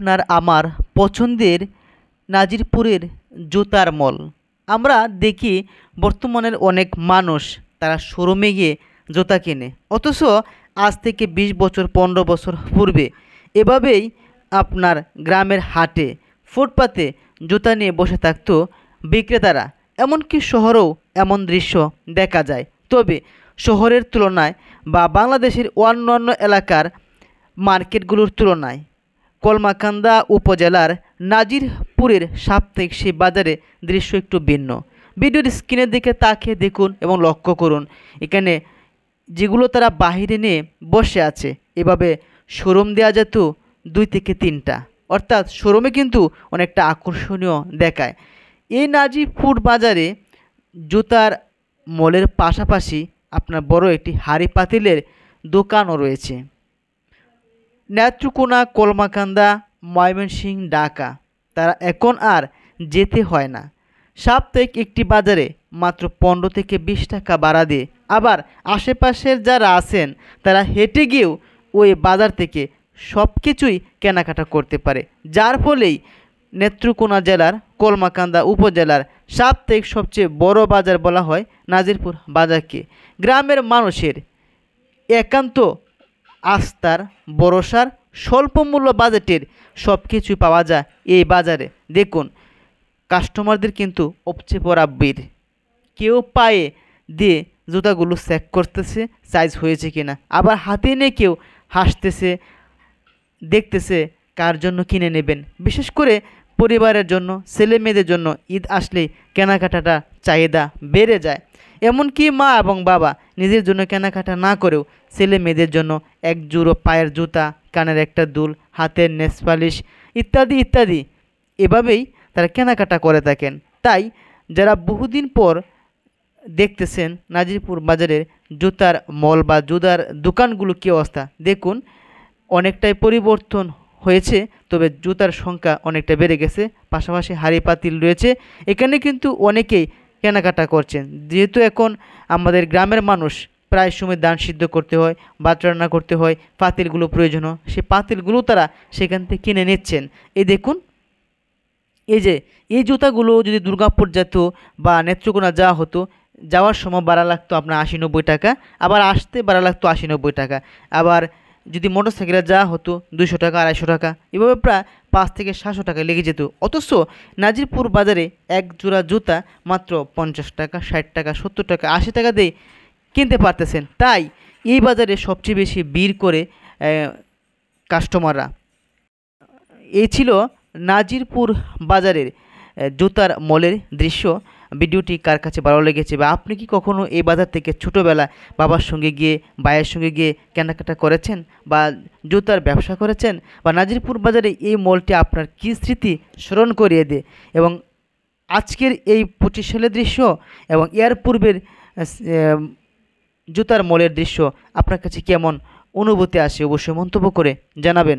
আপনার আমার পছন্দের নাজিরপুরের জুতার মল। আমরা দেখি বর্তমানের অনেক মানুষ তারা শোরুমে গিয়ে জুতা কেনে, অথচ আজ থেকে ২০ বছর ১৫ বছর পূর্বে এভাবেই আপনার গ্রামের হাটে ফুটপাতে জুতা নিয়ে বসে থাকতো বিক্রেতারা। এমনকি শহরেও এমন দৃশ্য দেখা যায়। তবে শহরের তুলনায় বা বাংলাদেশের অন্যান্য এলাকার মার্কেটগুলোর তুলনায় কলমাকান্দা উপজেলার নাজিরপুরের সাপ্তাহিক সেই বাজারে দৃশ্য একটু ভিন্ন। ভিডিওর স্ক্রিনের দিকে তাকিয়ে দেখুন এবং লক্ষ্য করুন, এখানে যেগুলো তারা বাহিরে নিয়ে বসে আছে, এভাবে শোরুম দেওয়া যেত ২ থেকে ৩টা, অর্থাৎ শোরুমে কিন্তু অনেকটা আকর্ষণীয় দেখায়। এই নাজিরপুর বাজারে জুতার মলের পাশাপাশি আপনার বড় একটি হাঁড়ি পাতিলের দোকানও রয়েছে। নেত্রকোনা, কলমাকান্দা, ময়মনসিংহ, ঢাকা তারা এখন আর যেতে হয় না। সাপ্তাহিক একটি বাজারে মাত্র ১৫ থেকে ২০ টাকা ভাড়া দিয়ে আবার আশেপাশের যারা আছেন তারা হেঁটে গিয়েও ওই বাজার থেকে সব কিছুই কেনাকাটা করতে পারে, যার ফলেই নেত্রকোনা জেলার কলমাকান্দা উপজেলার সাপ্তাহিক সবচেয়ে বড় বাজার বলা হয় নাজিরপুর বাজারকে। গ্রামের মানুষের একান্ত আস্থার, ভরসার, স্বল্পমূল্য বাজেটের সব কিছুই পাওয়া যায় এই বাজারে। দেখুন, কাস্টমারদের কিন্তু উপচে পড়া ভিড়। কেউ পায়ে দিয়ে জুতাগুলো চেক করতেছে সাইজ হয়েছে কিনা, আবার হাতে নিয়ে কেউ হাসতেছে, দেখতেছে কার জন্য কিনে নেবেন। বিশেষ করে পরিবারের জন্য, ছেলে মেয়েদের জন্য ঈদ আসলেই কেনাকাটাটা চাহিদা বেড়ে যায়। এমনকি মা এবং বাবা নিজের জন্য কেনাকাটা না করেও ছেলে মেয়েদের জন্য এক জোড়ো পায়ের জুতা, কানের একটা দুল, হাতের নেসপালিশ ইত্যাদি ইত্যাদি এভাবেই তারা কেনাকাটা করে থাকেন। তাই যারা বহুদিন পর দেখতেছেন নাজিরপুর বাজারের জুতার মল বা জুতার দোকানগুলো কী অবস্থা, দেখুন অনেকটাই পরিবর্তন হয়েছে। তবে জুতার সংখ্যা অনেকটা বেড়ে গেছে, পাশাপাশি হাঁড়ি পাতিল রয়েছে। এখানে কিন্তু অনেকেই কেনাকাটা করছেন, যেহেতু এখন আমাদের গ্রামের মানুষ প্রায় সময় ধান সিদ্ধ করতে হয়, ভাত রান্না করতে হয়, পাতিলগুলো প্রয়োজন হয়, সেই পাতিলগুলো তারা সেখান থেকে কিনে নিচ্ছেন। এই দেখুন, এই যে এই জুতাগুলো যদি দুর্গাপুর যেত বা নেত্রকোনা যাওয়া হতো, যাওয়ার সময় ভাড়া লাগতো আপনার ৮০-৯০ টাকা, আবার আসতে ভাড়া লাগতো ৮০-৯০ টাকা। আবার যদি মোটরসাইকেলে যাওয়া হতো ২০০ টাকা, ২৫০ টাকা, এভাবে প্রায় ৫ থেকে ৭০০ টাকা লেগে যেত। অথচ নাজিরপুর বাজারে এক জোড়া জুতা মাত্র ৫০ টাকা, ৬০ টাকা, ৭০ টাকা, ৮০ টাকা দিয়ে কিনতে পারতেছেন। তাই এই বাজারে সবচেয়ে বেশি ভিড় করে কাস্টমাররা। এই ছিল নাজিরপুর বাজারের জুতার মলের দৃশ্য। ভিডিওটি কার কাছে ভালো লেগেছে বা আপনি কি কখনো এই বাজার থেকে ছোটোবেলায় বাবার সঙ্গে গিয়ে, ভাইয়ের সঙ্গে গিয়ে কেনাকাটা করেছেন বা জুতার ব্যবসা করেছেন, বা নাজিরপুর বাজারে এই মলটি আপনার কী স্মৃতি স্মরণ করিয়ে দেয়, এবং আজকের এই ২৫ সালের দৃশ্য এবং এর পূর্বের জুতার মলের দৃশ্য আপনার কাছে কেমন অনুভূতি আসে অবশ্যই মন্তব্য করে জানাবেন।